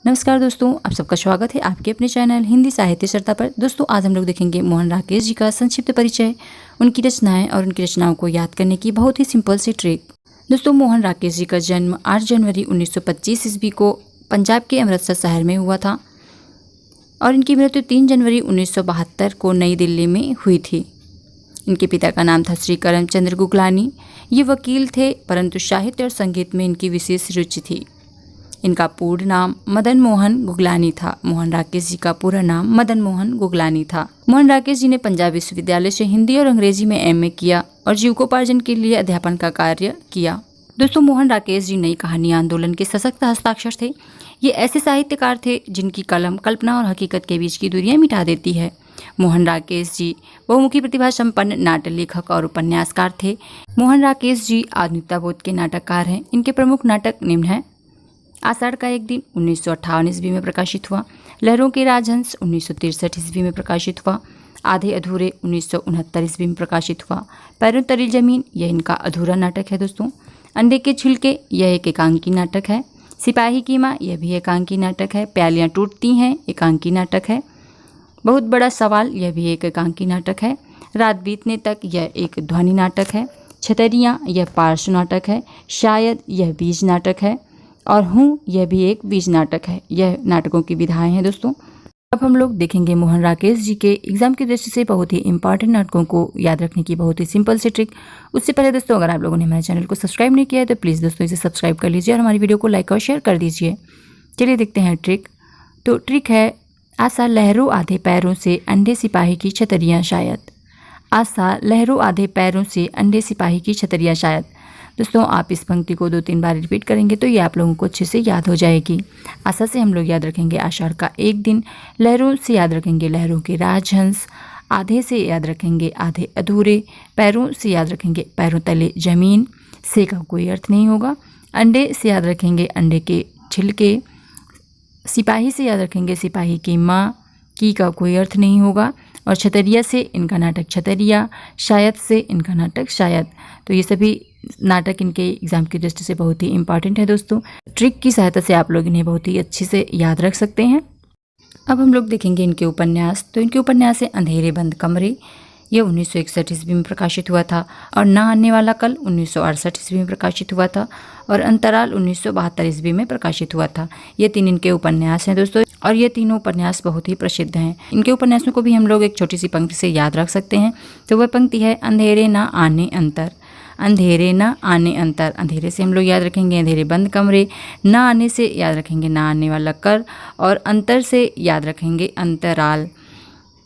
नमस्कार दोस्तों, आप सबका स्वागत है आपके अपने चैनल हिंदी साहित्य चर्चा पर। दोस्तों आज हम लोग देखेंगे मोहन राकेश जी का संक्षिप्त परिचय, उनकी रचनाएं और उनकी रचनाओं को याद करने की बहुत ही सिंपल सी ट्रिक। दोस्तों मोहन राकेश जी का जन्म 8 जनवरी 1925 ईस्वी को पंजाब के अमृतसर शहर में हुआ था और इनकी मृत्यु 3 जनवरी 1972 को नई दिल्ली में हुई थी। इनके पिता का नाम था श्री करमचंद्र गुगलानी। ये वकील थे, परंतु साहित्य और संगीत में इनकी विशेष रुचि थी। इनका पूर्ण नाम मदन मोहन गुगलानी था। मोहन राकेश जी का पूरा नाम मदन मोहन गुगलानी था। मोहन राकेश जी ने पंजाब विश्वविद्यालय से हिंदी और अंग्रेजी में एमए किया और जीविकोपार्जन के लिए अध्यापन का कार्य किया। दोस्तों मोहन राकेश जी नई कहानी आंदोलन के सशक्त हस्ताक्षर थे। ये ऐसे साहित्यकार थे जिनकी कलम कल्पना और हकीकत के बीच की दूरियां मिटा देती है। मोहन राकेश जी बहुमुखी प्रतिभा संपन्न नाटक लेखक और उपन्यासकार थे। मोहन राकेश जी आधुनिकता बोध के नाटककार हैं। इनके प्रमुख नाटक निम्न हैं। आषाढ़ का एक दिन 1958 ईस्वी में प्रकाशित हुआ। लहरों के राजहंस 1963 ईस्वी में प्रकाशित हुआ। आधे अधूरे 1969 ईस्वी में प्रकाशित हुआ। पैरों तली जमीन यह इनका अधूरा नाटक है। दोस्तों अंडे के छिलके यह एक एकांकी नाटक है। सिपाही की माँ यह भी एकांकी नाटक है। प्यालियाँ टूटती हैं एकांकी नाटक है। बहुत बड़ा सवाल यह भी एक एकांकी नाटक है। रात बीतने तक यह एक ध्वनि नाटक है। छतरियाँ यह पार्श्व नाटक है। शायद यह बीज नाटक है और हूँ यह भी एक बीज नाटक है। यह नाटकों की विधाएं हैं। दोस्तों अब हम लोग देखेंगे मोहन राकेश जी के एग्जाम की दृष्टि से बहुत ही इंपॉर्टेंट नाटकों को याद रखने की बहुत ही सिंपल सी ट्रिक। उससे पहले दोस्तों अगर आप लोगों ने हमारे चैनल को सब्सक्राइब नहीं किया है तो प्लीज़ दोस्तों इसे सब्सक्राइब कर लीजिए और हमारी वीडियो को लाइक और शेयर कर दीजिए। चलिए देखते हैं ट्रिक। तो ट्रिक है आशा लहरों आधे पैरों से अंधे सिपाही की छतरियाँ शायद। आशा लहरों आधे पैरों से अंधे सिपाही की छतरियाँ शायद। दोस्तों आप इस पंक्ति को 2-3 बार रिपीट करेंगे तो ये आप लोगों को अच्छे से याद हो जाएगी। आशा से हम लोग याद रखेंगे आषाढ़ का एक दिन। लहरों से याद रखेंगे लहरों के राजहंस। आधे से याद रखेंगे आधे अधूरे। पैरों से याद रखेंगे पैरों तले जमीन। से का कोई अर्थ नहीं होगा। अंडे से याद रखेंगे अंडे के छिलके। सिपाही से याद रखेंगे सिपाही की माँ। की का कोई अर्थ नहीं होगा। और छतरिया से इनका नाटक छतरिया। शायद से इनका नाटक शायद। तो ये सभी नाटक इनके एग्जाम की दृष्टि से बहुत ही इंपॉर्टेंट है। दोस्तों ट्रिक की सहायता से आप लोग इन्हें बहुत ही अच्छे से याद रख सकते हैं। अब हम लोग देखेंगे इनके उपन्यास। तो इनके उपन्यास है अंधेरे बंद कमरे। यह 1961 ईस्वी में प्रकाशित हुआ था। और ना आने वाला कल 1968 ईस्वी में प्रकाशित हुआ था। और अंतराल 1972 ईस्वी में प्रकाशित हुआ था। ये 3 इनके उपन्यास हैं दोस्तों और ये तीनों उपन्यास बहुत ही प्रसिद्ध हैं। इनके उपन्यासों को भी हम लोग एक छोटी सी पंक्ति से याद रख सकते हैं। तो वह पंक्ति है अंधेरे ना आने अंतर। अंधेरे ना आने अंतर। अंधेरे से हम लोग याद रखेंगे अंधेरे बंद कमरे। ना आने से याद रखेंगे ना आने वाला कर। और अंतर से याद रखेंगे अंतराल।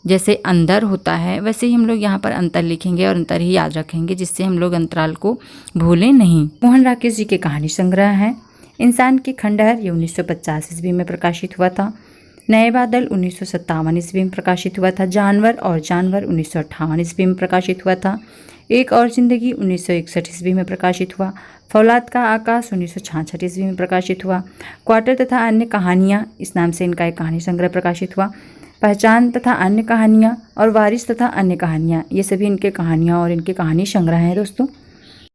जैसे अंदर होता है वैसे ही हम लोग यहाँ पर अंतर लिखेंगे और अंतर ही याद रखेंगे जिससे हम लोग अंतराल को भूलें नहीं। मोहन राकेश जी के कहानी संग्रह हैं इंसान के खंडहर। ये 1950 ईस्वी में प्रकाशित हुआ था। नए बादल 1957 ईस्वी में प्रकाशित हुआ था। जानवर और जानवर 1958 ईस्वी में प्रकाशित हुआ था। एक और जिंदगी 1961 ईस्वी में प्रकाशित हुआ। फौलाद का आकाश 1966 ईस्वी में प्रकाशित हुआ। क्वार्टर तथा अन्य कहानियाँ इस नाम से इनका एक कहानी संग्रह प्रकाशित हुआ। पहचान तथा अन्य कहानियाँ और वारिस तथा अन्य कहानियाँ ये सभी इनके कहानियाँ और इनके कहानी संग्रह हैं। दोस्तों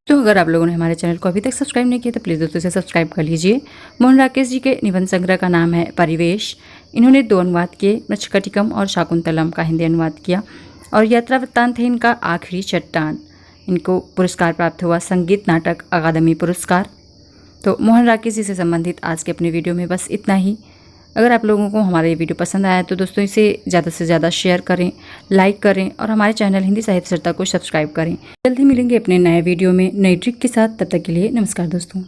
तो अगर आप लोगों ने हमारे चैनल को अभी तक सब्सक्राइब नहीं किया तो प्लीज़ दोस्तों इसे सब्सक्राइब कर लीजिए। मोहन राकेश जी के निबंध संग्रह का नाम है परिवेश। इन्होंने 2 अनुवाद किए, मृच्छकटिकम और शाकुंतलम का हिंदी अनुवाद किया। और यात्रा वृत्तांत है इनका आखिरी चट्टान। इनको पुरस्कार प्राप्त हुआ संगीत नाटक अकादमी पुरस्कार। तो मोहन राकेश जी से संबंधित आज के अपने वीडियो में बस इतना ही। अगर आप लोगों को हमारा ये वीडियो पसंद आया तो दोस्तों इसे ज़्यादा से ज़्यादा शेयर करें, लाइक करें और हमारे चैनल हिंदी साहित्य चर्चा को सब्सक्राइब करें। जल्द ही मिलेंगे अपने नए वीडियो में नई ट्रिक के साथ। तब तक के लिए नमस्कार दोस्तों।